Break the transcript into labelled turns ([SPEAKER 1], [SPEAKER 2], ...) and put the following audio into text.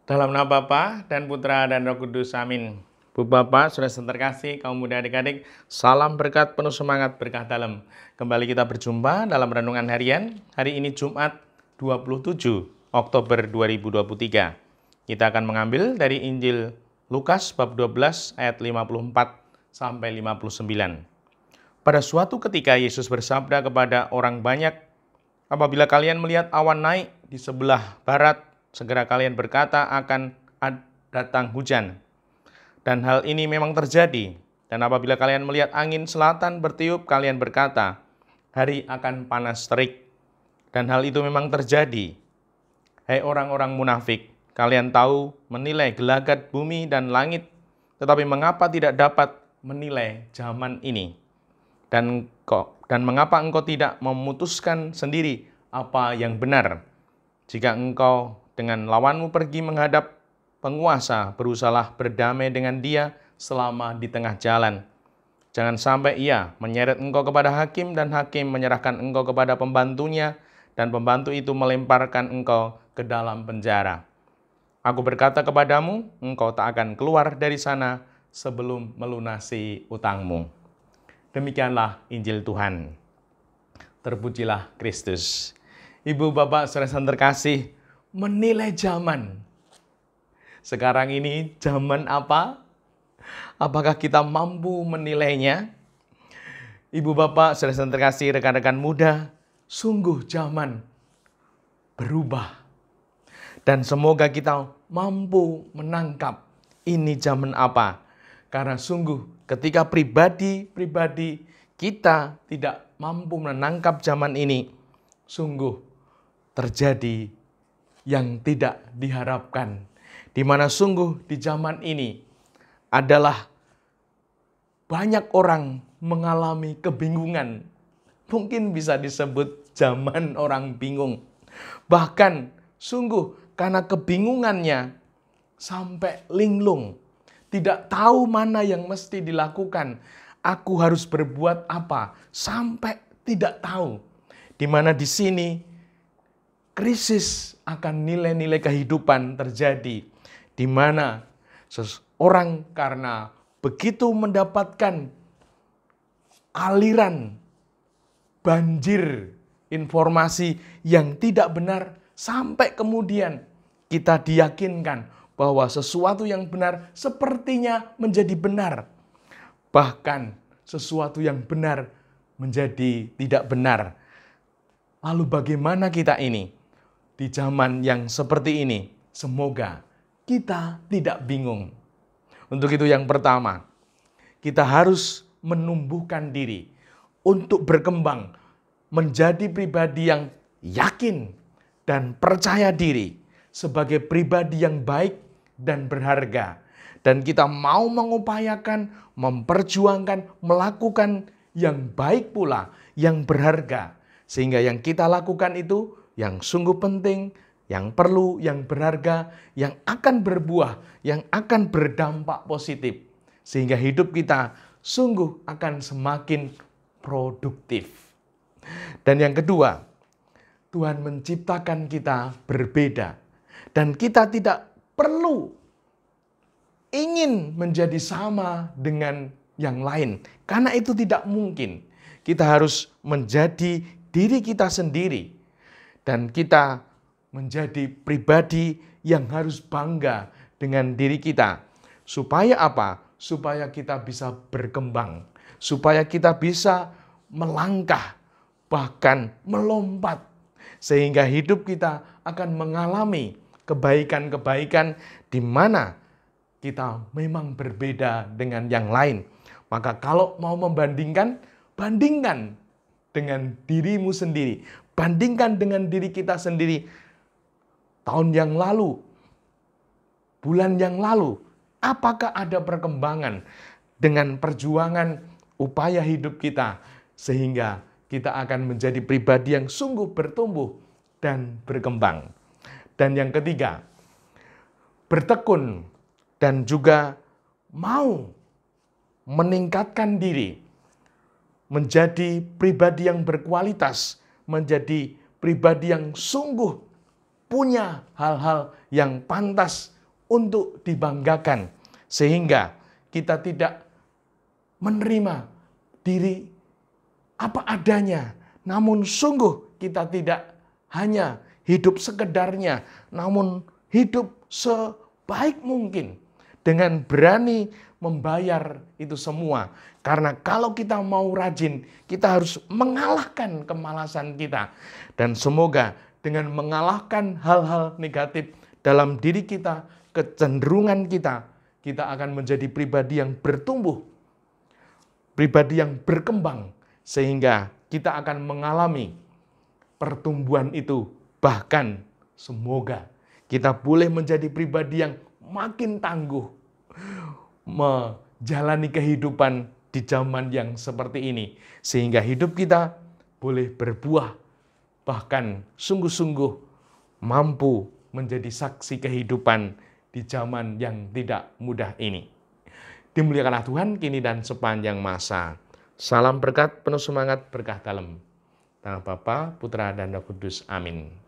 [SPEAKER 1] Dalam nama Bapa dan Putra dan Roh Kudus, amin. Bu Bapak, saudara terkasih, kaum muda adik-adik, salam berkat penuh semangat berkah dalam. Kembali kita berjumpa dalam renungan harian, hari ini Jumat 27 Oktober 2023. Kita akan mengambil dari Injil Lukas bab 12 ayat 54 sampai 59. Pada suatu ketika Yesus bersabda kepada orang banyak, apabila kalian melihat awan naik di sebelah barat, segera kalian berkata akan datang hujan. Dan hal ini memang terjadi. Dan apabila kalian melihat angin selatan bertiup, kalian berkata, hari akan panas terik. Dan hal itu memang terjadi. Hai orang-orang munafik, kalian tahu menilai gelagat bumi dan langit, tetapi mengapa tidak dapat menilai zaman ini? Dan mengapa engkau tidak memutuskan sendiri apa yang benar? Jika engkau dengan lawanmu pergi menghadap penguasa, berusahalah berdamai dengan dia selama di tengah jalan. Jangan sampai ia menyeret engkau kepada hakim dan hakim menyerahkan engkau kepada pembantunya dan pembantu itu melemparkan engkau ke dalam penjara. Aku berkata kepadamu, engkau tak akan keluar dari sana sebelum melunasi utangmu. Demikianlah Injil Tuhan. Terpujilah Kristus. Ibu, Bapak, saudara terkasih, menilai zaman. Sekarang ini zaman apa? Apakah kita mampu menilainya? Ibu, Bapak, saudara terkasih, rekan-rekan muda, sungguh zaman berubah. Dan semoga kita mampu menangkap ini zaman apa. Karena sungguh ketika pribadi kita tidak mampu menangkap zaman ini, sungguh terjadi yang tidak diharapkan. Di mana sungguh di zaman ini adalah banyak orang mengalami kebingungan. Mungkin bisa disebut zaman orang bingung. Bahkan sungguh karena kebingungannya sampai linglung. Tidak tahu mana yang mesti dilakukan. Aku harus berbuat apa? Sampai tidak tahu. Di mana di sini krisis akan nilai-nilai kehidupan terjadi. Di mana seseorang karena begitu mendapatkan aliran banjir informasi yang tidak benar, sampai kemudian kita diyakinkan bahwa sesuatu yang benar sepertinya menjadi benar. Bahkan sesuatu yang benar menjadi tidak benar. Lalu bagaimana kita ini di zaman yang seperti ini? Semoga kita tidak bingung. Untuk itu yang pertama, kita harus menumbuhkan diri untuk berkembang menjadi pribadi yang yakin dan percaya diri sebagai pribadi yang baik dan berharga. Dan kita mau mengupayakan, memperjuangkan, melakukan yang baik pula, yang berharga. Sehingga yang kita lakukan itu yang sungguh penting, yang perlu, yang berharga, yang akan berbuah, yang akan berdampak positif. Sehingga hidup kita sungguh akan semakin produktif. Dan yang kedua, Tuhan menciptakan kita berbeda. Dan kita tidak perlu ingin menjadi sama dengan yang lain. Karena itu tidak mungkin. Kita harus menjadi diri kita sendiri. Dan kita menjadi pribadi yang harus bangga dengan diri kita. Supaya apa? Supaya kita bisa berkembang. Supaya kita bisa melangkah, bahkan melompat. Sehingga hidup kita akan mengalami kebaikan-kebaikan di mana kita memang berbeda dengan yang lain. Maka kalau mau membandingkan, bandingkan dengan dirimu sendiri. Bandingkan dengan diri kita sendiri. Tahun yang lalu, bulan yang lalu, apakah ada perkembangan dengan perjuangan upaya hidup kita, sehingga kita akan menjadi pribadi yang sungguh bertumbuh dan berkembang. Dan yang ketiga, bertekun dan juga mau meningkatkan diri, menjadi pribadi yang berkualitas, menjadi pribadi yang sungguh punya hal-hal yang pantas untuk dibanggakan, sehingga kita tidak menerima diri apa adanya, namun sungguh kita tidak hanya hidup sekedarnya, namun hidup sebaik mungkin dengan berani membayar itu semua. Karena kalau kita mau rajin, kita harus mengalahkan kemalasan kita. Dan semoga dengan mengalahkan hal-hal negatif dalam diri kita, kecenderungan kita, kita akan menjadi pribadi yang bertumbuh, pribadi yang berkembang, sehingga kita akan mengalami pertumbuhan itu. Bahkan semoga kita boleh menjadi pribadi yang makin tangguh menjalani kehidupan di zaman yang seperti ini, sehingga hidup kita boleh berbuah, bahkan sungguh-sungguh mampu menjadi saksi kehidupan di zaman yang tidak mudah ini. Dimuliakanlah Tuhan kini dan sepanjang masa. Salam berkat, penuh semangat, berkah dalam nama Bapa, Putra, dan Roh Kudus. Amin.